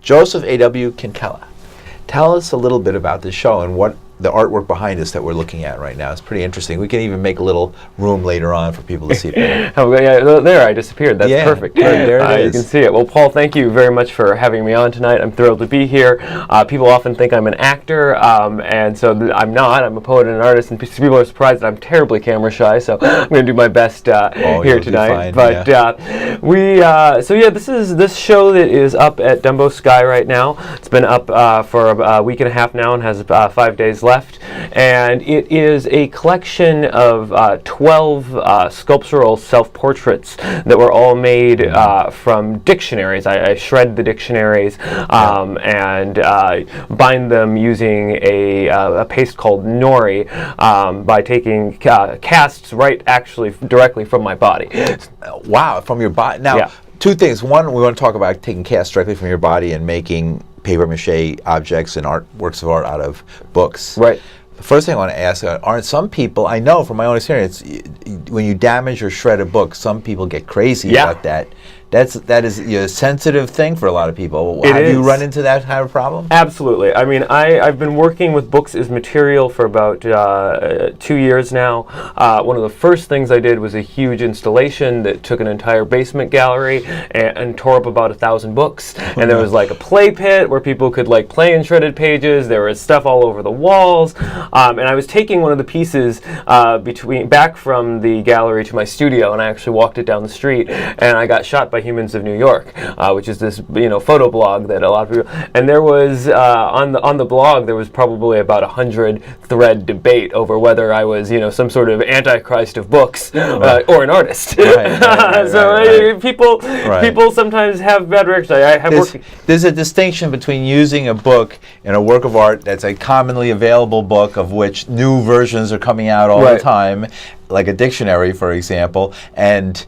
Joseph A.W. Quintela. Tell us a little bit about this show and what the artwork behind us that we're looking at right now. It's pretty interesting. We can even make a little room later on for people to see it. Oh, yeah, there, I disappeared. That's perfect. There it is. You can see it. Well, Paul, thank you very much for having me on tonight. I'm thrilled to be here. People often think I'm an actor, and so I'm not. I'm a poet and an artist, and people are surprised that I'm terribly camera shy, so I'm going to do my best here tonight. But this show that is up at Dumbo Sky right now. It's been up for a week and a half now and has 5 days left. And it is a collection of 12 sculptural self-portraits that were all made from dictionaries. I shred the dictionaries and bind them using a paste called nori by taking casts directly from my body. Wow, from your body. Now, two things. One, we want to talk about taking casts directly from your body and making papier-mâché objects and works of art out of books. Right. The first thing I want to ask, aren't some people, I know from my own experience, when you damage or shred a book, some people get crazy about that. That is a sensitive thing for a lot of people. Have you run into that kind of problem? Absolutely. I mean, I've been working with books as material for about 2 years now. One of the first things I did was a huge installation that took an entire basement gallery and tore up about 1,000 books. And there was like a play pit where people could like play in shredded pages. There was stuff all over the walls. And I was taking one of the pieces back from the gallery to my studio, and I actually walked it down the street, and I got shot by Humans of New York, which is this photo blog that a lot of people, and there was on the blog there was probably about 100 thread debate over whether I was some sort of antichrist of books or an artist. People sometimes have bad reactions. There's a distinction between using a book in a work of art that's a commonly available book of which new versions are coming out all the time, like a dictionary, for example, and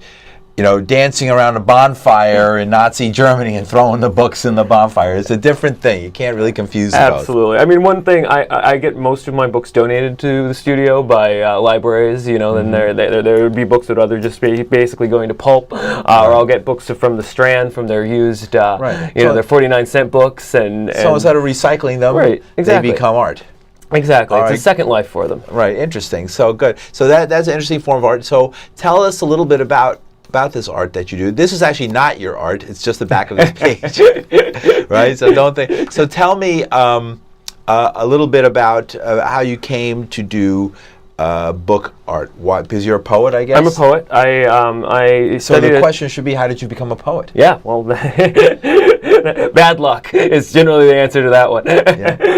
dancing around a bonfire in Nazi Germany and throwing the books in the bonfire. It's a different thing. You can't really confuse the both. Absolutely. I mean, one thing, I get most of my books donated to the studio by libraries, and there would be books that are just basically going to pulp, or I'll get books from the Strand from their used, their 49-cent books. So instead of recycling them, they become art. Exactly. It's a second life for them. Right. Interesting. So good. So that's an interesting form of art. So tell us a little bit about this art that you do. This is actually not your art. It's just the back of this page, right? So don't think. So tell me a little bit about how you came to do book art. Why? Because you're a poet, I guess. I'm a poet. I so the question should be, how did you become a poet? Yeah. Well, bad luck is generally the answer to that one.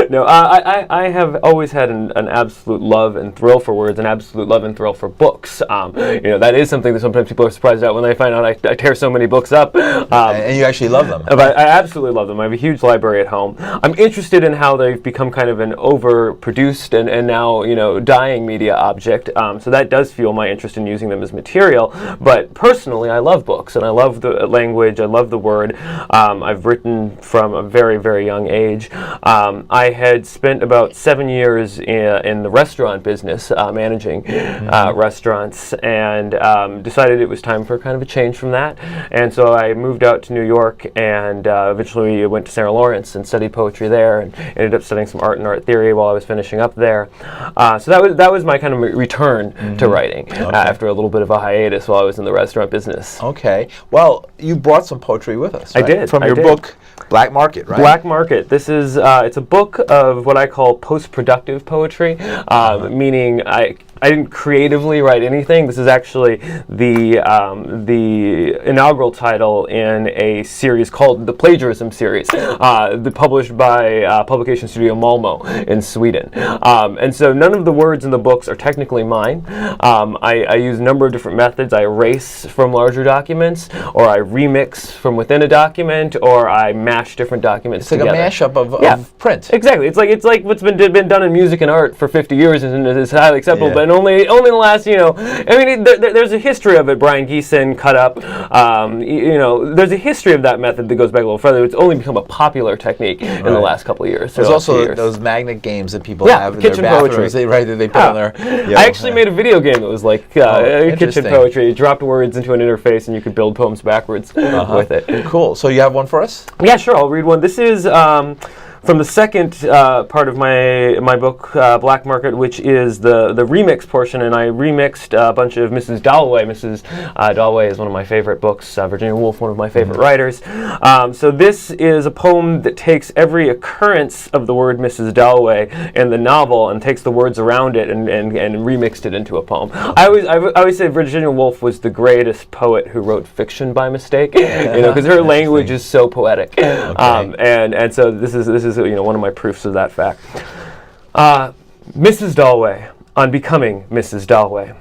No, I have always had an absolute love and thrill for words, an absolute love and thrill for books. That is something that sometimes people are surprised at when they find out I tear so many books up. And you actually love them. But I absolutely love them. I have a huge library at home. I'm interested in how they've become kind of an overproduced and now dying media object. So that does fuel my interest in using them as material. But personally, I love books, and I love the language. I love the word. I've written from a very, very young age. I had spent about 7 years in the restaurant business, managing restaurants, and decided it was time for kind of a change from that. And so I moved out to New York, and eventually went to Sarah Lawrence and studied poetry there, and ended up studying some art and art theory while I was finishing up there. So that was my kind of return to writing after a little bit of a hiatus while I was in the restaurant business. Okay. Well, you brought some poetry with us, right? I did. From your book, Black Market, right? Black Market. This is it's a book of what I call post-productive poetry, meaning I didn't creatively write anything. This is actually the inaugural title in a series called the Plagiarism Series, published by publication studio Malmo in Sweden. And so none of the words in the books are technically mine. I use a number of different methods. I erase from larger documents, or I remix from within a document, or I mash different documents together. It's like a mashup of print. Exactly. It's like what's been done in music and art for 50 years and is highly acceptable, but only in the last, I mean, there's a history of it. Brian Geeson cut up, there's a history of that method that goes back a little further. It's only become a popular technique in the last couple of years. There's also those magnet games that people have in their bathrooms, that they put on their... I actually made a video game that was like kitchen poetry. You dropped words into an interface and you could build poems backwards with it. Cool. So you have one for us? Yeah, sure. I'll read one. This is from the second part of my book, Black Market, which is the remix portion, and I remixed a bunch of Mrs. Dalloway. Mrs. Dalloway is one of my favorite books. Virginia Woolf, one of my favorite writers. So this is a poem that takes every occurrence of the word Mrs. Dalloway in the novel and takes the words around it and remixed it into a poem. I always say Virginia Woolf was the greatest poet who wrote fiction by mistake, because her language is so poetic. And so this is one of my proofs of that fact. Mrs. Dalloway, on becoming Mrs. Dalloway.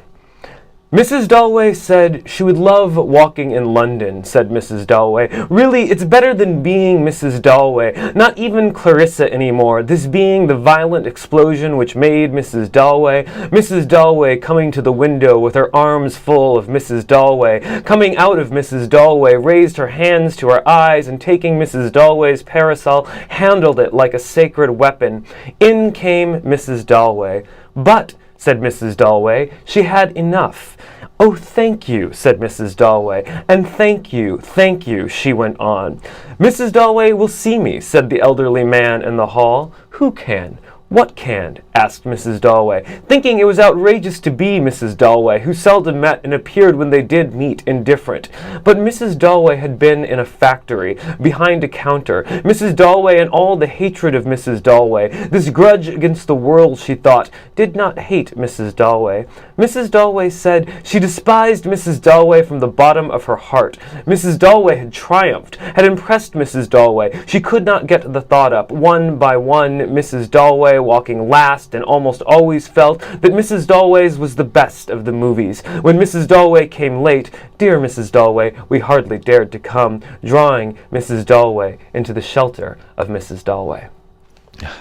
Mrs. Dalloway said she would love walking in London, said Mrs. Dalloway. Really, it's better than being Mrs. Dalloway, not even Clarissa anymore, this being the violent explosion which made Mrs. Dalloway. Mrs. Dalloway coming to the window with her arms full of Mrs. Dalloway, coming out of Mrs. Dalloway, raised her hands to her eyes, and taking Mrs. Dalloway's parasol, handled it like a sacred weapon. In came Mrs. Dalloway. But, said Mrs. Dalloway, she had enough. Oh, thank you, said Mrs. Dalloway, and thank you, she went on. Mrs. Dalloway will see me, said the elderly man in the hall. Who can? What can? Asked Mrs. Dalloway, thinking it was outrageous to be Mrs. Dalloway, who seldom met and appeared when they did meet indifferent. But Mrs. Dalloway had been in a factory, behind a counter. Mrs. Dalloway and all the hatred of Mrs. Dalloway, this grudge against the world, she thought, did not hate Mrs. Dalloway. Mrs. Dalloway said she despised Mrs. Dalloway from the bottom of her heart. Mrs. Dalloway had triumphed, had impressed Mrs. Dalloway. She could not get the thought up. One by one, Mrs. Dalloway, walking last, and almost always felt that Mrs. Dalloway's was the best of the movies. When Mrs. Dalloway came late, dear Mrs. Dalloway, we hardly dared to come, drawing Mrs. Dalloway into the shelter of Mrs. Dalloway.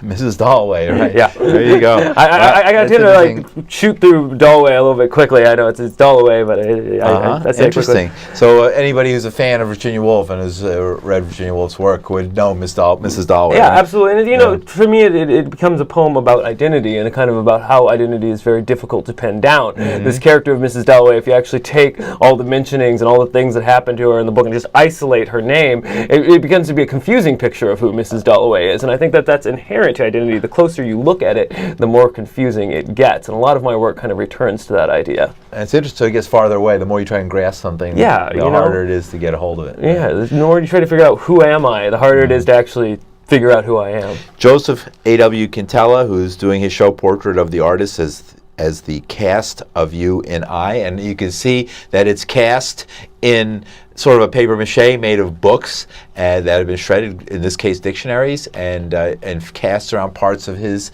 Mrs. Dalloway, right? Yeah. There you go. I got to shoot through Dalloway a little bit quickly. I know it's Dalloway, but that's interesting. So anybody who's a fan of Virginia Woolf and has read Virginia Woolf's work would know Mrs. Dalloway. Yeah, right? absolutely. And for me, it becomes a poem about identity and kind of about how identity is very difficult to pin down. This character of Mrs. Dalloway, if you actually take all the mentionings and all the things that happen to her in the book and just isolate her name, it begins to be a confusing picture of who Mrs. Dalloway is. And I think that's inherent to identity. The closer you look at it, the more confusing it gets. And a lot of my work kind of returns to that idea. And it's interesting, so it gets farther away. The more you try and grasp something, the harder it is to get a hold of it. Yeah, the more you try to figure out who am I, the harder it is to actually figure out who I am. Joseph A.W. Quintela, who's doing his show Portrait of the Artist, as the cast of you and I, and you can see that it's cast in sort of a paper mache made of books that have been shredded, in this case dictionaries, and cast around parts of his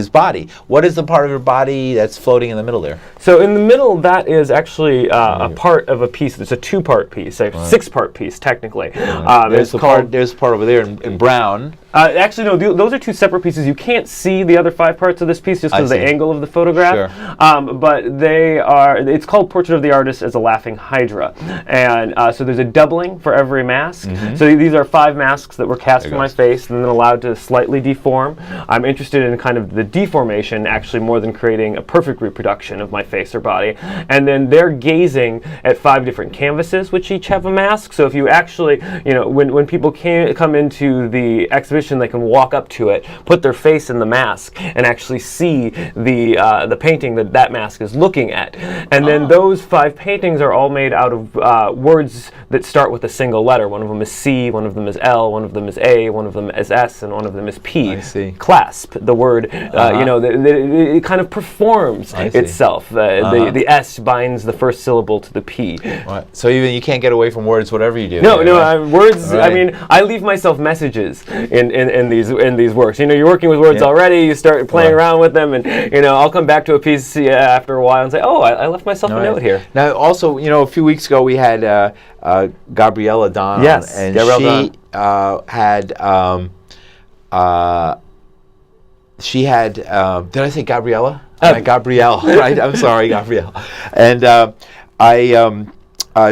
body. What is the part of your body that's floating in the middle there? So in the middle, that is actually a part of a piece. It's a two-part piece, a six-part piece technically. There's part over there in brown. Actually, no, those are two separate pieces. You can't see the other 5 parts of this piece just because of the angle of the photograph. Sure. But they are, it's called Portrait of the Artist as a Laughing Hydra. And so there's a doubling for every mask. So these are 5 masks that were cast for my face and then allowed to slightly deform. I'm interested in kind of the deformation actually more than creating a perfect reproduction of my face or body. And then they're gazing at 5 different canvases, which each have a mask. So if you actually, when people come into the exhibition, they can walk up to it, put their face in the mask, and actually see the painting that mask is looking at. And then those 5 paintings are all made out of words that start with a single letter. One of them is C, one of them is L, one of them is A, one of them is S, and one of them is P. I see. Clasp, the word, it kind of performs itself. The S binds the first syllable to the P. Right. So even you can't get away from words, whatever you do. Words. Right. I mean, I leave myself messages in these works. You're working with words already. You start playing around with them, and I'll come back to a piece after a while and say, "Oh, I left myself a note here." Now, also, a few weeks ago we had Gabriella Don. Yes, and Gabriella she had she had, did I say Gabriella? Gabrielle, right? I'm sorry, Gabrielle. And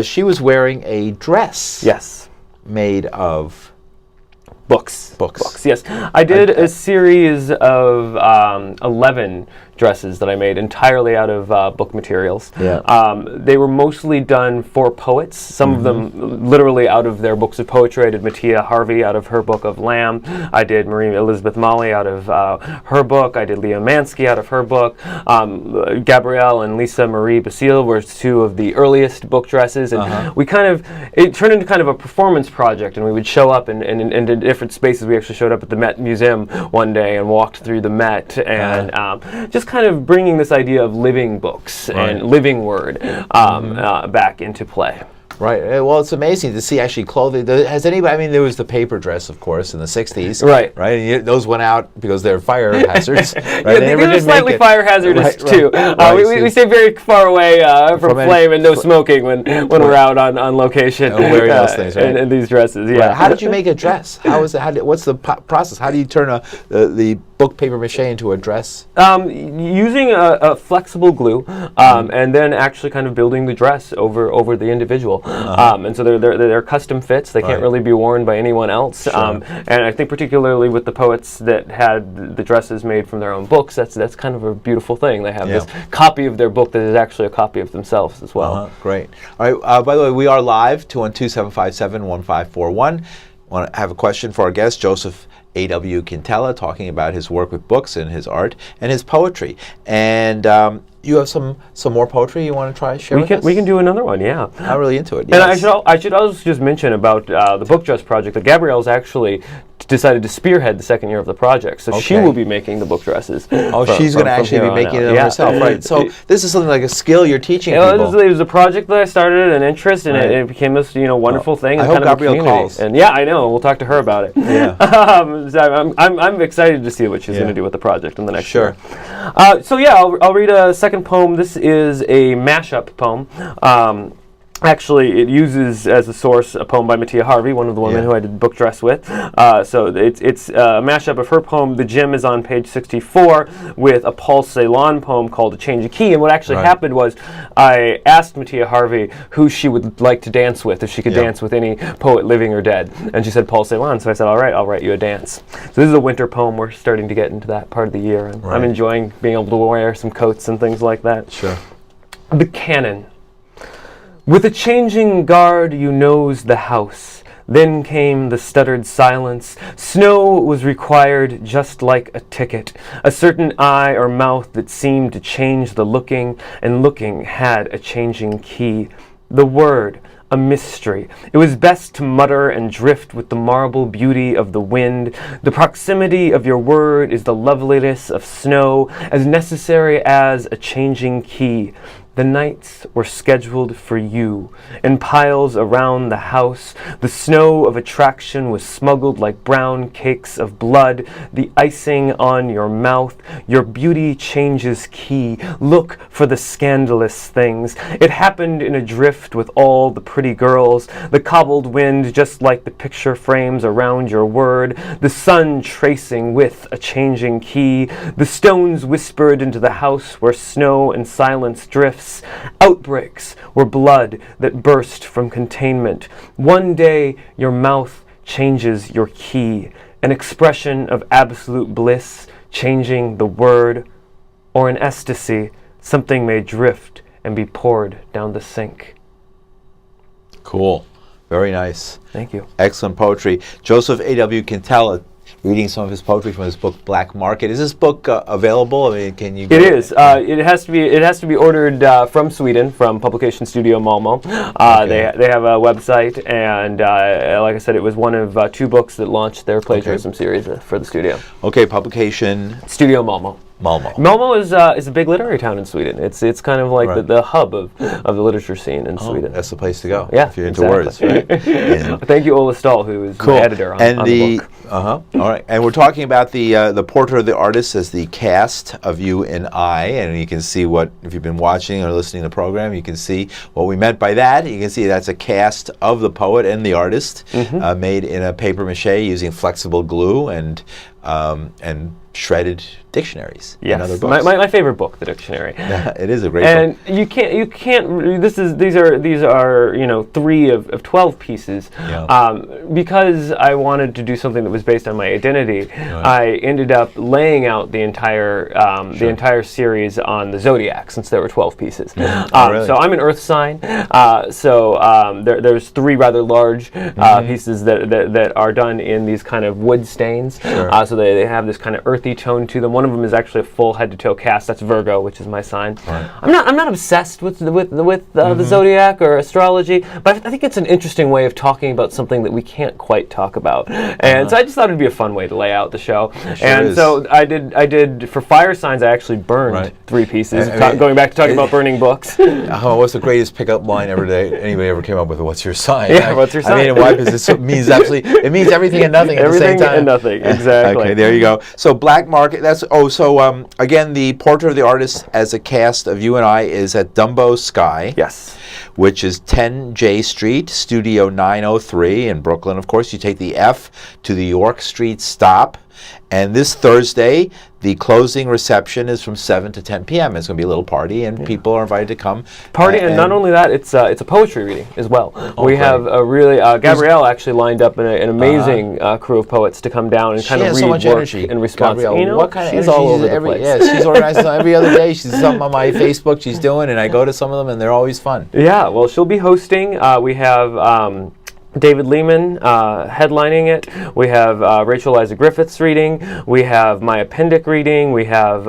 she was wearing a dress. Yes. Made of books. Yes. I did a series of 11 dresses that I made entirely out of book materials. Yeah. They were mostly done for poets, some of them literally out of their books of poetry. I did Mattia Harvey out of her book of Lamb. I did Marie Elizabeth Molly out of her book. I did Leah Mansky out of her book. Gabrielle and Lisa Marie Basile were two of the earliest book dresses. And we it turned into kind of a performance project, and we would show up in different spaces. We actually showed up at the Met Museum one day and walked through the Met, and just kind of bringing this idea of living books and living word back into play. Right. Well, it's amazing to see actually clothing. Has anybody? I mean, there was the paper dress, of course, in the '60s. Right. Right. And those went out because they're fire hazards. Right? Yeah, they were slightly fire hazardous too. We stay very far away from flame and no smoking when we're out on location. Wearing those things, right? In these dresses. Yeah. Right. How did you make a dress? How is it? What's the process? How do you turn the book paper mache into a dress? Using a flexible glue, and then actually kind of building the dress over the individual. And so they're custom fits. They can't really be worn by anyone else. Sure. And I think particularly with the poets that had the dresses made from their own books, that's kind of a beautiful thing. They have this copy of their book that is actually a copy of themselves as well. Great. All right. By the way, we are live, 212-757-1541. Want to have a question for our guest, Joseph A.W. Quintela, talking about his work with books and his art and his poetry. And you have some more poetry you want to try to share with us? We can do another one, yeah. I'm really into it. Yes. And I should also just mention about the book dress project that Gabrielle's actually decided to spearhead the second year of the project. So she will be making the book dresses. She's going to actually be making them herself, right? So this is something like a skill you're teaching people. It was a project that I started, an interest, and it became this wonderful thing. I hope Gabrielle calls. And I know. We'll talk to her about it. Yeah. So I'm excited to see what she's going to do with the project in the next year. I'll read a second poem. This is a mashup poem. Actually, it uses as a source a poem by Mattia Harvey, one of the women who I did book dress with. So it's a mashup of her poem. The Gym is on page 64 with a Paul Celan poem called A Change of Key. And what actually happened was I asked Mattia Harvey who she would like to dance with, if she could dance with any poet living or dead. And she said Paul Celan. So I said, all right, I'll write you a dance. So this is a winter poem. We're starting to get into that part of the year. And I'm enjoying being able to wear some coats and things like that. Sure. The Cannon. With a changing guard you nosed the house. Then came the stuttered silence. Snow was required just like a ticket. A certain eye or mouth that seemed to change the looking, and looking had a changing key. The word, a mystery. It was best to mutter and drift with the marble beauty of the wind. The proximity of your word is the loveliness of snow, as necessary as a changing key. The nights were scheduled for you. In piles around the house, the snow of attraction was smuggled like brown cakes of blood. The icing on your mouth, your beauty changes key. Look for the scandalous things. It happened in a drift with all the pretty girls. The cobbled wind, just like the picture frames around your word. The sun tracing with a changing key. The stones whispered into the house where snow and silence drifts. Outbreaks were blood that burst from containment. One day your mouth changes your key, an expression of absolute bliss, changing the word, or an ecstasy, something may drift and be poured down the sink. Cool. Very nice. Thank you. Excellent poetry. Joseph A.W. Quintela, reading some of his poetry from his book Black Market. Is this book available? I mean, can you? It is. It has to be ordered from Sweden, from Publication Studio Malmo. They have a website, and like I said, it was one of two books that launched their plagiarism series for the studio. Okay, Publication Studio Malmo. Malmo is a big literary town in Sweden. It's kind of like the hub of the literature scene in Sweden. That's the place to go. Yeah, if you're into words, right? Thank you, Ola Stahl, who is the editor on the book. All right, and we're talking about the portrait of the artist as the cast of you and I, and you can see what, if you've been watching or listening to the program, you can see what we meant by that. You can see that's a cast of the poet and the artist, made in a paper mache using flexible glue and and shredded dictionaries Yes. and other books. My favorite book, the dictionary. It is a great book. And you can't. These are 3 of 12 pieces. Yeah. Because I wanted to do something that was based on my identity, I ended up laying out the entire series on the zodiac, since there were 12 pieces. Really? So I'm an Earth sign. There's 3 rather large pieces that are done in these kind of wood stains. Sure. So they have this kind of earthy tone to them. One of them is actually a full head to toe cast. That's Virgo, which is my sign. Right. I'm not obsessed with the zodiac or astrology, but I think it's an interesting way of talking about something that we can't quite talk about. And so I just thought it'd be a fun way to lay out the show. So I did for fire signs. I actually burned 3 pieces. Going back to talking about burning books. What's the greatest pickup line anybody ever came up with? What's your sign? Yeah, what's your sign? I mean, why? Because it means everything and nothing at the same time. Everything and nothing, exactly. Okay, there you go. So Black Market. Again, the portrait of the artist as a cast of you and I is at Dumbo Sky. Yes. Which is 10 J Street, Studio 903 in Brooklyn. Of course, you take the F to the York Street stop. And this Thursday, the closing reception is from 7 to 10 p.m. It's going to be a little party, and people are invited to come. And not only that, it's a poetry reading as well. We have a really Gabrielle actually lined up an amazing crew of poets to come down and kind of read so much work energy. in response. Gabrielle, what kind of she's energy? all over the place. Yeah, she's organizing every other day. She's something on my Facebook she's doing, and I go to some of them, and they're always fun. Yeah, well, she'll be hosting. We have David Lehman headlining it. We have Rachel Eliza Griffiths reading. We have Maya Pendick reading. We have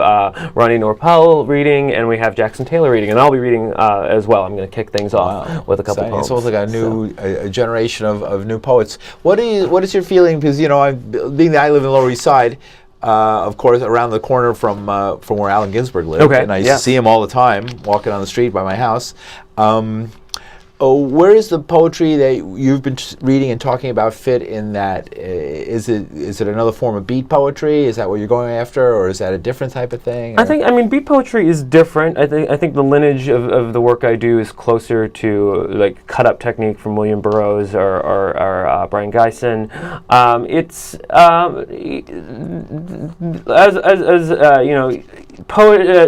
Ronnie Norpel reading, and we have Jackson Taylor reading. And I'll be reading as well. I'm going to kick things off with a couple poems. It's almost like a generation of new poets. What is your feeling? Because I live in the Lower East Side. Of course, around the corner from where Allen Ginsberg lived, and I used to see him all the time walking on the street by my house. Where is the poetry that you've been reading and talking about fit in that? Is it another form of beat poetry? Is that what you're going after, or is that a different type of thing? I mean, beat poetry is different. I think the lineage of the work I do is closer to like cut up technique from William Burroughs or Brian Geisen.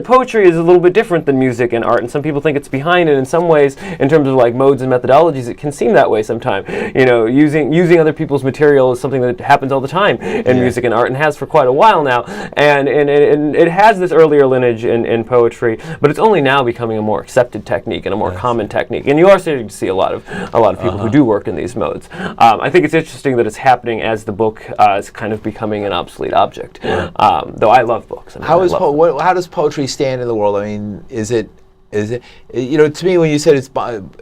Poetry is a little bit different than music and art, and some people think it's behind it in some ways in terms of like modes and methodologies. It can seem that way sometimes. Using other people's material is something that happens all the time in music and art, and has for quite a while now. And it has this earlier lineage in poetry, but it's only now becoming a more accepted technique and a more common technique. And you are starting to see a lot of people who do work in these modes. I think it's interesting that it's happening as the book is kind of becoming an obsolete object. Though I love books. How does poetry stand in the world? I mean, is it to me, when you said it's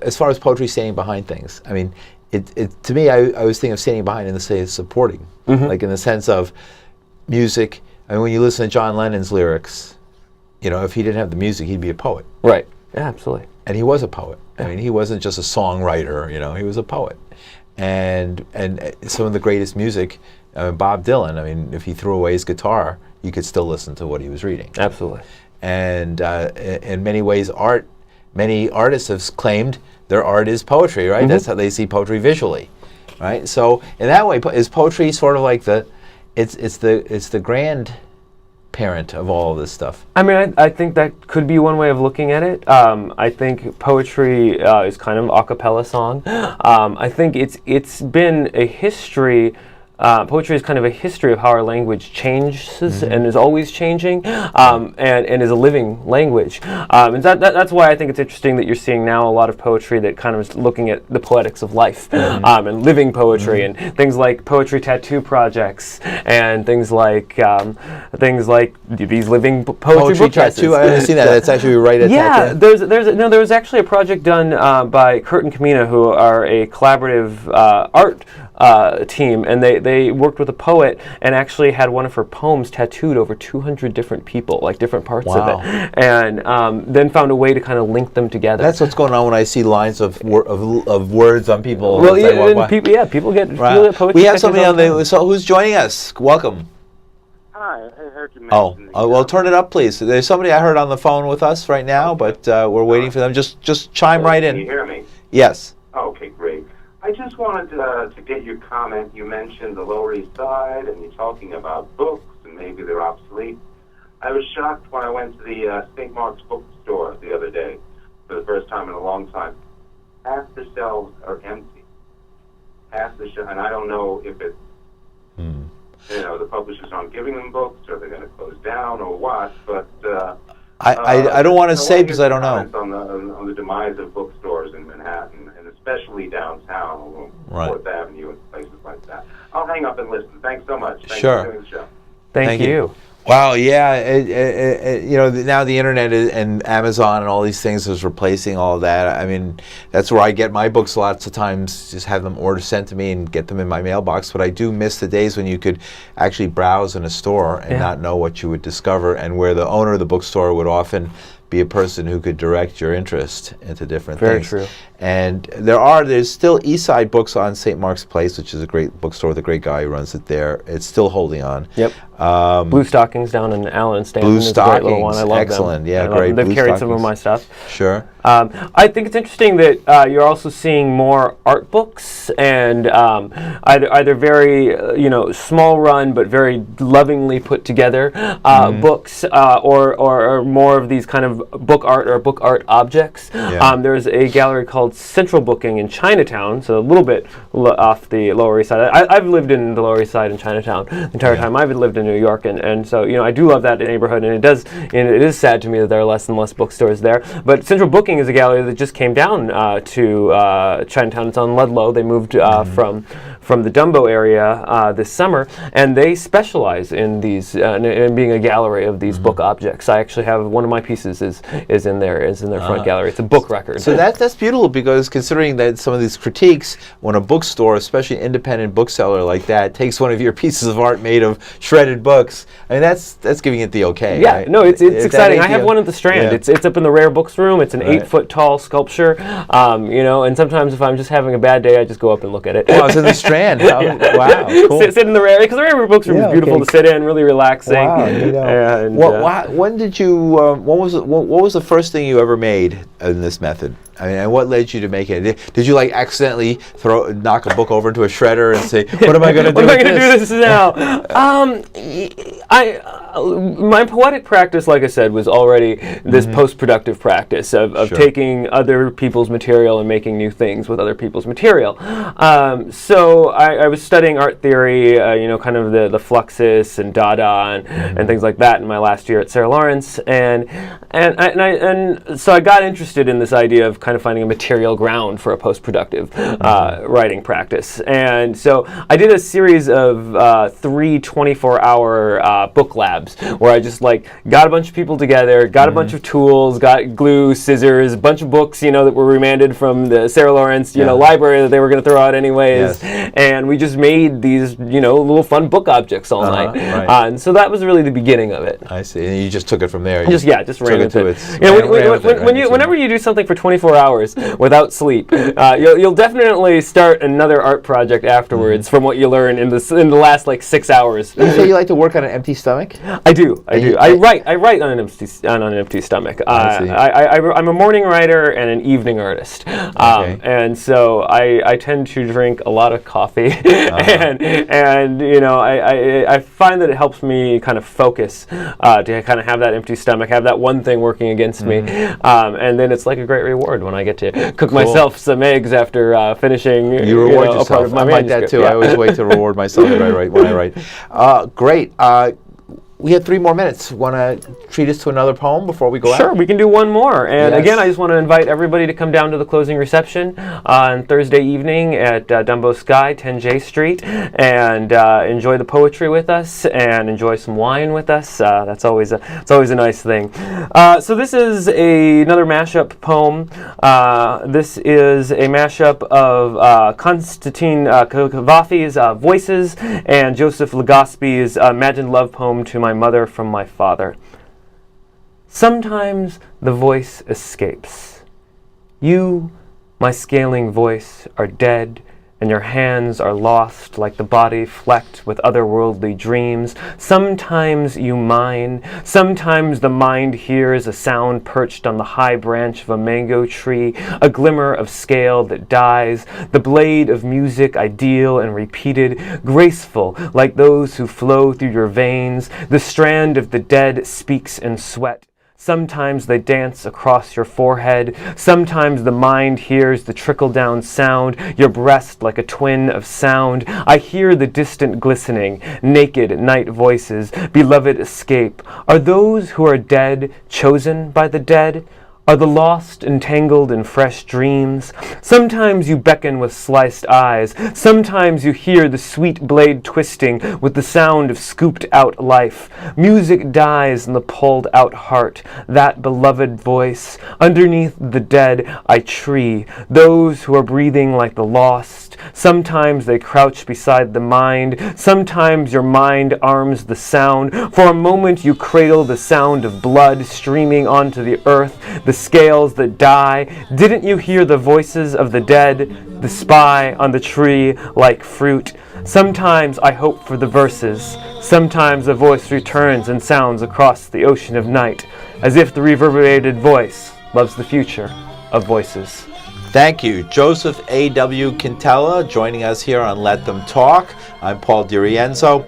as far as poetry standing behind things, I mean, to me, I was thinking of standing behind in the sense of supporting, like in the sense of music. I mean, when you listen to John Lennon's lyrics, if he didn't have the music, he'd be a poet. Right. Yeah, absolutely. And he was a poet. I mean, he wasn't just a songwriter. He was a poet. And some of the greatest music, Bob Dylan. I mean, if he threw away his guitar, you could still listen to what he was reading. Absolutely. And in many ways, many artists have claimed their art is poetry, right? That's how they see poetry visually, right? So in that way, is poetry sort of like it's the grandparent of all of this stuff? I mean, I think that could be one way of looking at it. I think poetry is kind of a cappella song. I think it's been a history. Poetry is kind of a history of how our language changes and is always changing, and is a living language. And that's why I think it's interesting that you're seeing now a lot of poetry that kind of is looking at the poetics of life, and living poetry, and things like poetry tattoo projects, and things like these living poetry book tattoo. I haven't seen that. That's actually right at tattoo. There was actually a project done by Kurt and Kamina, who are a collaborative art team, and they worked with a poet and actually had one of her poems tattooed over 200 different people, like different parts of it, and then found a way to kind of link them together. That's what's going on when I see lines of words on people. Well, people get really poetry. We have somebody on the. So who's joining us? Welcome. Hi, I heard you mention. Well, turn it up, please. There's somebody I heard on the phone with us right now, but we're waiting for them. Just chime right in. Can you hear me? Yes. Okay, great. I just wanted to get your comment. You mentioned the Lower East Side, and you're talking about books, and maybe they're obsolete. I was shocked when I went to the St. Mark's bookstore the other day for the first time in a long time. Half the shelves are empty. Half the shelves, and I don't know if it's, the publishers aren't giving them books, or they're going to close down, or what, but... I don't want to say because I don't know. On the demise of bookstores in Manhattan, and especially downtown, along Fourth Avenue and places like that. I'll hang up and listen. Thanks so much. Thanks for doing the show. Thank you. Wow, yeah, now the internet and Amazon and all these things is replacing all of that. I mean, that's where I get my books lots of times, just have them ordered sent to me and get them in my mailbox. But I do miss the days when you could actually browse in a store and not know what you would discover, and where the owner of the bookstore would often be a person who could direct your interest into different things. Very true. And there's still East Side Books on St. Mark's Place, which is a great bookstore with a great guy who runs it there. It's still holding on. Yep. Blue Stockings down in Allen Stanton. Blue is a great little Stockings, one. I love excellent. them. Yeah, great. They've Blue carried Stockings. some of my stuff. Sure. I think it's interesting that you're also seeing more art books, and either very small run but very lovingly put together books, or more of these kind of book art or book art objects. Yeah. There's a gallery called Central Booking in Chinatown, so a little bit off the Lower East Side. I've lived in the Lower East Side in Chinatown the entire time I've lived in New York, and so I do love that neighborhood, and it is sad to me that there are less and less bookstores there. But Central Booking is a gallery that just came down to Chinatown. It's on Ludlow. They moved from the Dumbo area this summer, and they specialize in these in being a gallery of these book objects. I actually have one of my pieces is in their front gallery. It's a book record. So that's beautiful, because considering that some of these critiques, when a bookstore, especially an independent bookseller like that, takes one of your pieces of art made of shredded books, I mean that's giving it the okay. Yeah, right? no, it's exciting. I have one at the Strand. Yeah. It's up in the Rare Books room. It's an 8-foot-tall sculpture. And sometimes if I'm just having a bad day, I just go up and look at it. Oh, it's in the Strand. Wow, cool. Sit in the Rare, because the Rare Books room is beautiful to sit in, really relaxing. Wow, And, when did you? What was the first thing you ever made in this method? I mean, and what led you to make it? Did you like accidentally knock a book over into a shredder and say, "What am I going to do? What am I going to do this now?" My poetic practice, like I said, was already this post-productive practice of taking other people's material and making new things with other people's material. So I was studying art theory, kind of the Fluxus and Dada and things like that in my last year at Sarah Lawrence, and so I got interested in this idea of kind of finding a material ground for a post-productive writing practice. And so I did a series of 3 24-hour book labs where I just got a bunch of people together, got a bunch of tools, got glue, scissors, a bunch of books, that were remanded from the Sarah Lawrence, library that they were going to throw out anyways. Yes. And we just made these, little fun book objects all night. Right. And so that was really the beginning of it. I see. And you just took it from there. Just ran with it. Whenever you do something for 24 hours without sleep, you'll definitely start another art project afterwards from what you learn in the last 6 hours. You say you like to work on an empty stomach? I do. I write on an empty stomach. I'm a morning writer and an evening artist, and so I tend to drink a lot of coffee, and I find that it helps me kind of focus to kind of have that empty stomach, have that one thing working against me, and then it's like a great reward when I get to cook myself some eggs after finishing. You reward yourself. A part of my I'm like that too. Yeah. I always wait to reward myself when I write. Great. We have 3 more minutes. Want to treat us to another poem before we go out? Sure, we can do one more. And again, I just want to invite everybody to come down to the closing reception on Thursday evening at Dumbo Sky, 10 J Street, and enjoy the poetry with us and enjoy some wine with us. It's always a nice thing. So this is another mashup poem. This is a mashup of Konstantin Kavafi's Voices and Joseph Legaspi's Imagined Love Poem to My Mother from My Father. Sometimes the voice escapes. You, my scaling voice, are dead and your hands are lost like the body flecked with otherworldly dreams. Sometimes you mine, sometimes the mind hears a sound perched on the high branch of a mango tree, a glimmer of scale that dies, the blade of music ideal and repeated, graceful like those who flow through your veins. The strand of the dead speaks in sweat. Sometimes they dance across your forehead. Sometimes the mind hears the trickle-down sound, your breast like a twin of sound. I hear the distant glistening, naked night voices, beloved escape. Are those who are dead chosen by the dead? Are the lost entangled in fresh dreams? Sometimes you beckon with sliced eyes. Sometimes you hear the sweet blade twisting with the sound of scooped out life. Music dies in the pulled out heart, that beloved voice. Underneath the dead I tree, those who are breathing like the lost. Sometimes they crouch beside the mind. Sometimes your mind arms the sound. For a moment you cradle the sound of blood streaming onto the earth, the scales that die. Didn't you hear the voices of the dead, the spy on the tree like fruit? Sometimes I hope for the verses. Sometimes a voice returns and sounds across the ocean of night, as if the reverberated voice loves the future of voices. Thank you. Joseph A.W. Quintela joining us here on Let Them Talk. I'm Paul DiRienzo.